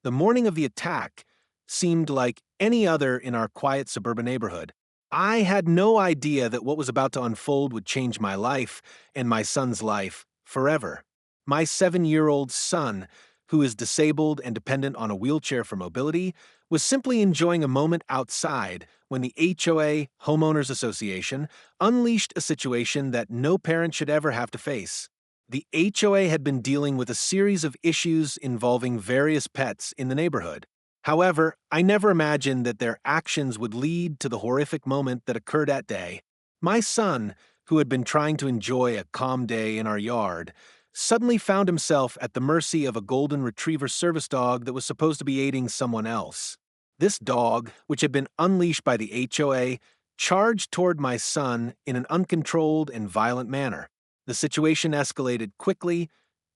The morning of the attack seemed like any other in our quiet suburban neighborhood. I had no idea that what was about to unfold would change my life and my son's life forever. My 7-year-old son, who is disabled and dependent on a wheelchair for mobility, was simply enjoying a moment outside when the HOA Homeowners Association unleashed a situation that no parent should ever have to face. The HOA had been dealing with a series of issues involving various pets in the neighborhood. However, I never imagined that their actions would lead to the horrific moment that occurred that day. My son, who had been trying to enjoy a calm day in our yard, suddenly found himself at the mercy of a golden retriever service dog that was supposed to be aiding someone else. This dog, which had been unleashed by the HOA, charged toward my son in an uncontrolled and violent manner. The situation escalated quickly,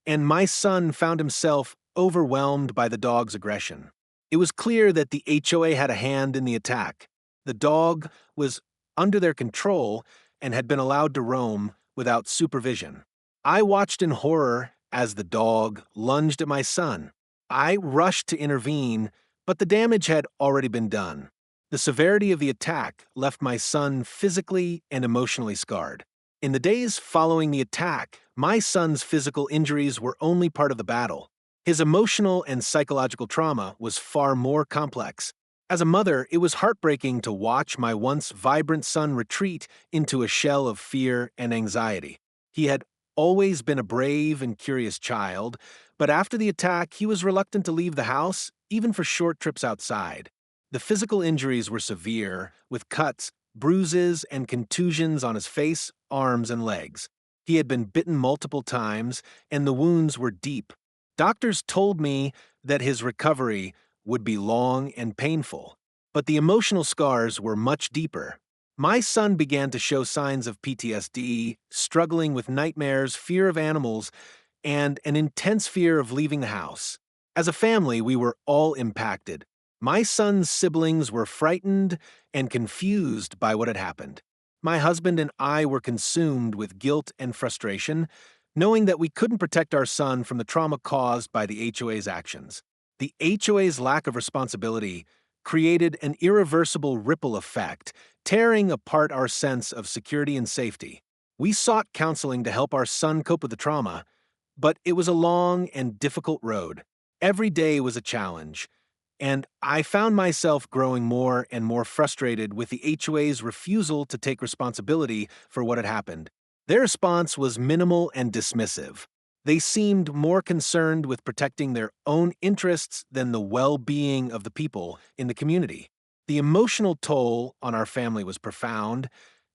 and my son found himself overwhelmed by the dog's aggression. It was clear that the HOA had a hand in the attack. The dog was under their control and had been allowed to roam without supervision. I watched in horror as the dog lunged at my son. I rushed to intervene, but the damage had already been done. The severity of the attack left my son physically and emotionally scarred. In the days following the attack, my son's physical injuries were only part of the battle. His emotional and psychological trauma was far more complex. As a mother, it was heartbreaking to watch my once vibrant son retreat into a shell of fear and anxiety. He had always been a brave and curious child, but after the attack, he was reluctant to leave the house, even for short trips outside. The physical injuries were severe, with cuts, bruises, and contusions on his face, arms, and legs. He had been bitten multiple times, and the wounds were deep. Doctors told me that his recovery would be long and painful, but the emotional scars were much deeper. My son began to show signs of PTSD, struggling with nightmares, fear of animals, and an intense fear of leaving the house. As a family, we were all impacted. My son's siblings were frightened and confused by what had happened. My husband and I were consumed with guilt and frustration, knowing that we couldn't protect our son from the trauma caused by the HOA's actions. The HOA's lack of responsibility created an irreversible ripple effect, tearing apart our sense of security and safety. We sought counseling to help our son cope with the trauma, but it was a long and difficult road. Every day was a challenge, and I found myself growing more and more frustrated with the HOA's refusal to take responsibility for what had happened. Their response was minimal and dismissive. They seemed more concerned with protecting their own interests than the well-being of the people in the community. The emotional toll on our family was profound,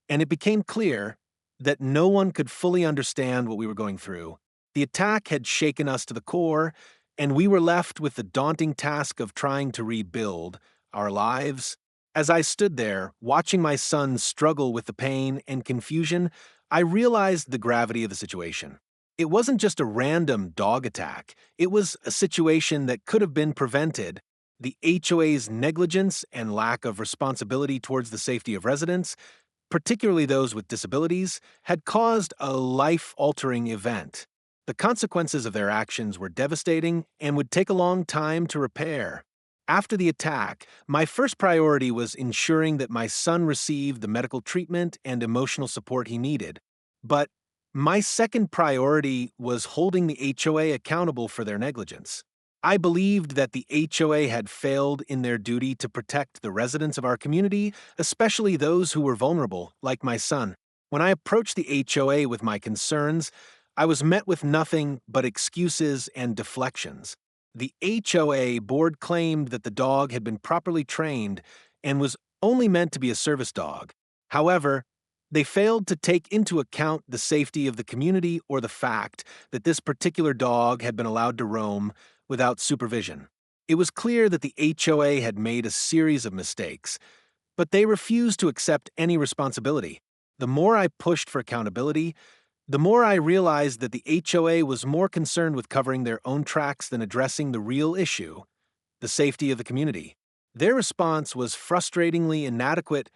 and it became clear that no one could fully understand what we were going through. The attack had shaken us to the core, and we were left with the daunting task of trying to rebuild our lives. As I stood there, watching my son struggle with the pain and confusion, I realized the gravity of the situation. It wasn't just a random dog attack. It was a situation that could have been prevented. The HOA's negligence and lack of responsibility towards the safety of residents, particularly those with disabilities, had caused a life-altering event. The consequences of their actions were devastating and would take a long time to repair. After the attack, my first priority was ensuring that my son received the medical treatment and emotional support he needed. But my second priority was holding the HOA accountable for their negligence. I believed that the HOA had failed in their duty to protect the residents of our community, especially those who were vulnerable, like my son. When I approached the HOA with my concerns, I was met with nothing but excuses and deflections. The HOA board claimed that the dog had been properly trained and was only meant to be a service dog. However, they failed to take into account the safety of the community or the fact that this particular dog had been allowed to roam without supervision. It was clear that the HOA had made a series of mistakes, but they refused to accept any responsibility. The more I pushed for accountability, the more I realized that the HOA was more concerned with covering their own tracks than addressing the real issue, the safety of the community. Their response was frustratingly inadequate,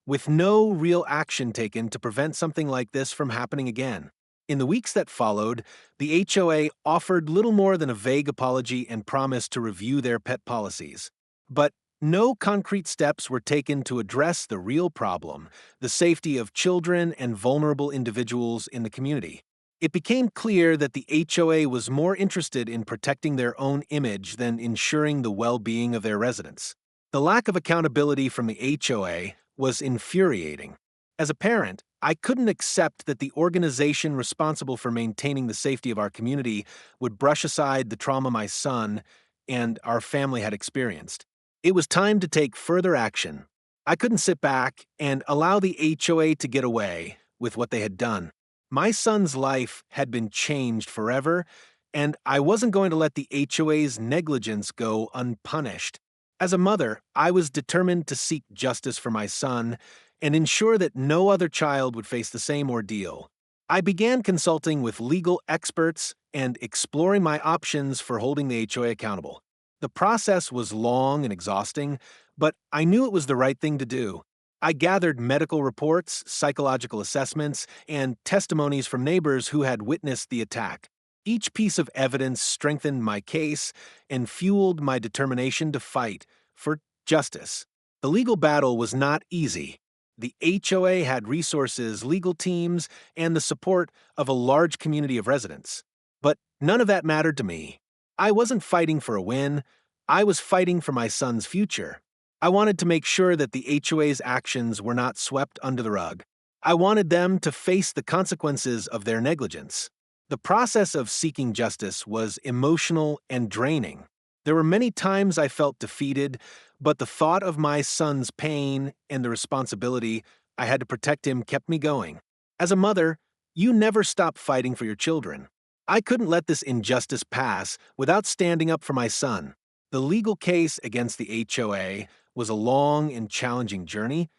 with no real action taken to prevent something like this from happening again. In the weeks that followed, the HOA offered little more than a vague apology and promised to review their pet policies. But no concrete steps were taken to address the real problem, the safety of children and vulnerable individuals in the community. It became clear that the HOA was more interested in protecting their own image than ensuring the well-being of their residents. The lack of accountability from the HOA was infuriating. As a parent, I couldn't accept that the organization responsible for maintaining the safety of our community would brush aside the trauma my son and our family had experienced. It was time to take further action. I couldn't sit back and allow the HOA to get away with what they had done. My son's life had been changed forever, and I wasn't going to let the HOA's negligence go unpunished. As a mother, I was determined to seek justice for my son and ensure that no other child would face the same ordeal. I began consulting with legal experts and exploring my options for holding the HOA accountable. The process was long and exhausting, but I knew it was the right thing to do. I gathered medical reports, psychological assessments, and testimonies from neighbors who had witnessed the attack. Each piece of evidence strengthened my case and fueled my determination to fight for justice. The legal battle was not easy. The HOA had resources, legal teams, and the support of a large community of residents. But none of that mattered to me. I wasn't fighting for a win. I was fighting for my son's future. I wanted to make sure that the HOA's actions were not swept under the rug. I wanted them to face the consequences of their negligence. The process of seeking justice was emotional and draining. There were many times I felt defeated, but the thought of my son's pain and the responsibility I had to protect him kept me going. As a mother, you never stop fighting for your children. I couldn't let this injustice pass without standing up for my son. The legal case against the HOA was a long and challenging journey,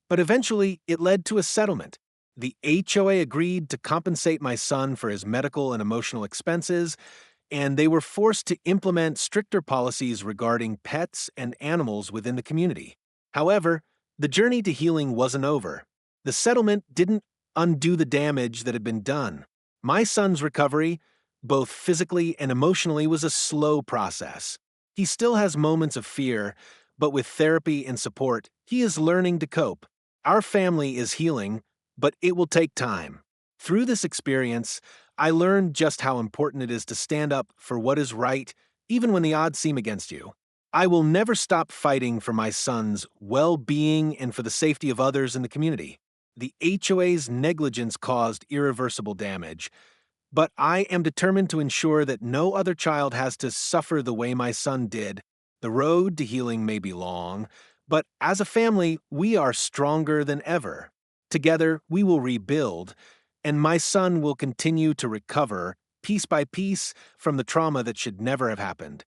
but eventually it led to a settlement. The HOA agreed to compensate my son for his medical and emotional expenses, and they were forced to implement stricter policies regarding pets and animals within the community. However, the journey to healing wasn't over. The settlement didn't undo the damage that had been done. My son's recovery, both physically and emotionally, was a slow process. He still has moments of fear, but with therapy and support, he is learning to cope. Our family is healing, but it will take time. Through this experience, I learned just how important it is to stand up for what is right, even when the odds seem against you. I will never stop fighting for my son's well-being and for the safety of others in the community. The HOA's negligence caused irreversible damage, but I am determined to ensure that no other child has to suffer the way my son did. The road to healing may be long, but as a family, we are stronger than ever. Together, we will rebuild, and my son will continue to recover, piece by piece, from the trauma that should never have happened.